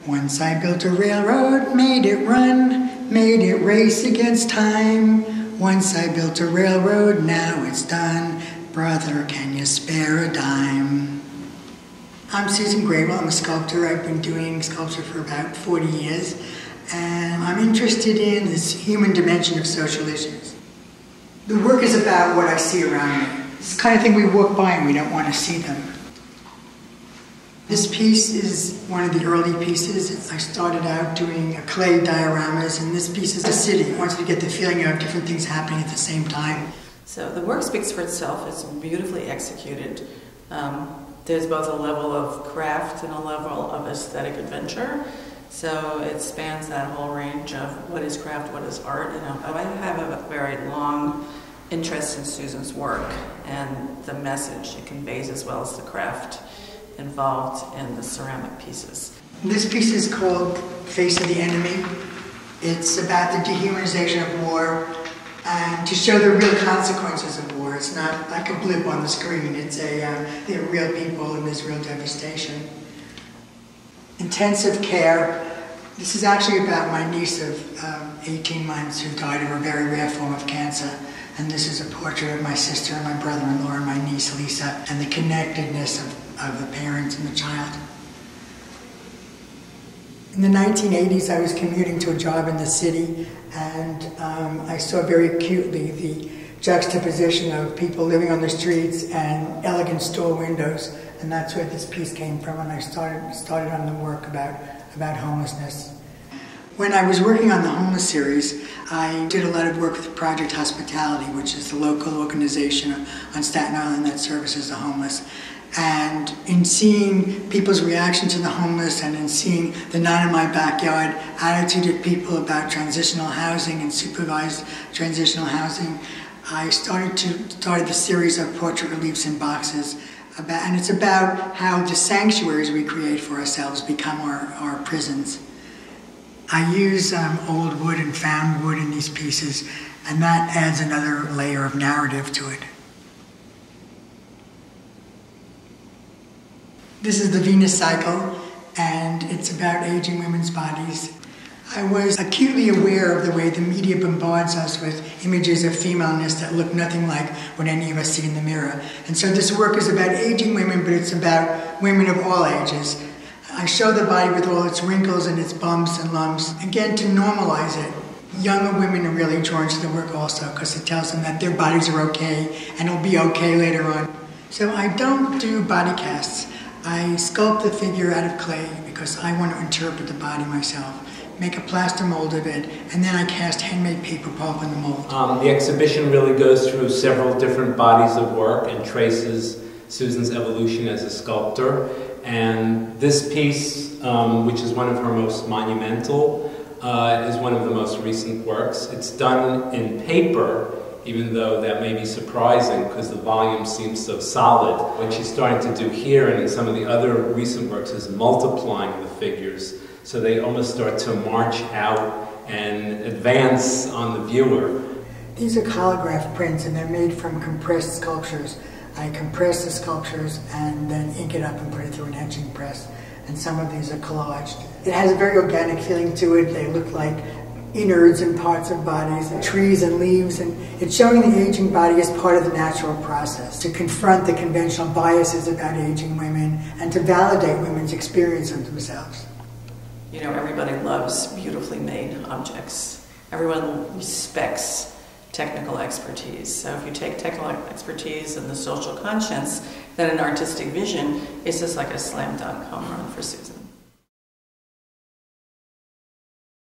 Once I built a railroad, made it run, made it race against time. Once I built a railroad, now it's done. Brother, can you spare a dime? I'm Susan Grabel. I'm a sculptor. I've been doing sculpture for about 40 years. And I'm interested in this human dimension of social issues. The work is about what I see around me. It's the kind of thing we walk by and we don't want to see them. This piece is one of the early pieces. I started out doing clay dioramas, and this piece is a city. I wanted to get the feeling of different things happening at the same time. So the work speaks for itself. It's beautifully executed. There's both a level of craft and a level of aesthetic adventure. So it spans that whole range of what is craft, what is art. I have a very long interest in Susan's work and the message it conveys, as well as the craft involved in the ceramic pieces. This piece is called Face of the Enemy. It's about the dehumanization of war and to show the real consequences of war. It's not like a blip on the screen. It's they're real people and there's real devastation. Intensive care. This is actually about my niece of 18 months who died of a very rare form of cancer. And this is a portrait of my sister and my brother-in-law and my niece Lisa, and the connectedness of the parents and the child. In the 1980s, I was commuting to a job in the city, and I saw very acutely the juxtaposition of people living on the streets and elegant store windows, and that's where this piece came from, and I started on the work about homelessness. When I was working on the homeless series, I did a lot of work with Project Hospitality, which is the local organization on Staten Island that services the homeless. And in seeing people's reaction to the homeless and in seeing the not in my backyard attitude of people about transitional housing and supervised transitional housing, I started the series of portrait reliefs in boxes. And it's about how the sanctuaries we create for ourselves become our prisons. I use old wood and found wood in these pieces, and that adds another layer of narrative to it. This is the Venus cycle, and it's about aging women's bodies. I was acutely aware of the way the media bombards us with images of femaleness that look nothing like what any of us see in the mirror. And so this work is about aging women, but it's about women of all ages. I show the body with all its wrinkles and its bumps and lumps, again to normalize it. Younger women are really drawn to the work also because it tells them that their bodies are okay and it'll be okay later on. So I don't do body casts. I sculpt the figure out of clay because I want to interpret the body myself, make a plaster mold of it, and then I cast handmade paper pulp in the mold. The exhibition really goes through several different bodies of work and traces Susan's evolution as a sculptor. And this piece, which is one of her most monumental, is one of the most recent works. It's done in paper, even though that may be surprising because the volume seems so solid. What she's starting to do here and in some of the other recent works is multiplying the figures so they almost start to march out and advance on the viewer. These are holograph prints and they're made from compressed sculptures. I compress the sculptures and then ink it up and put it through an etching press. And some of these are collaged. It has a very organic feeling to it. They look like innards and parts of bodies, and trees and leaves, and it's showing the aging body as part of the natural process, to confront the conventional biases about aging women and to validate women's experience of themselves. You know, everybody loves beautifully made objects. Everyone respects technical expertise. So if you take technical expertise and the social conscience, then an artistic vision is just like a slam dunk home run for Susan.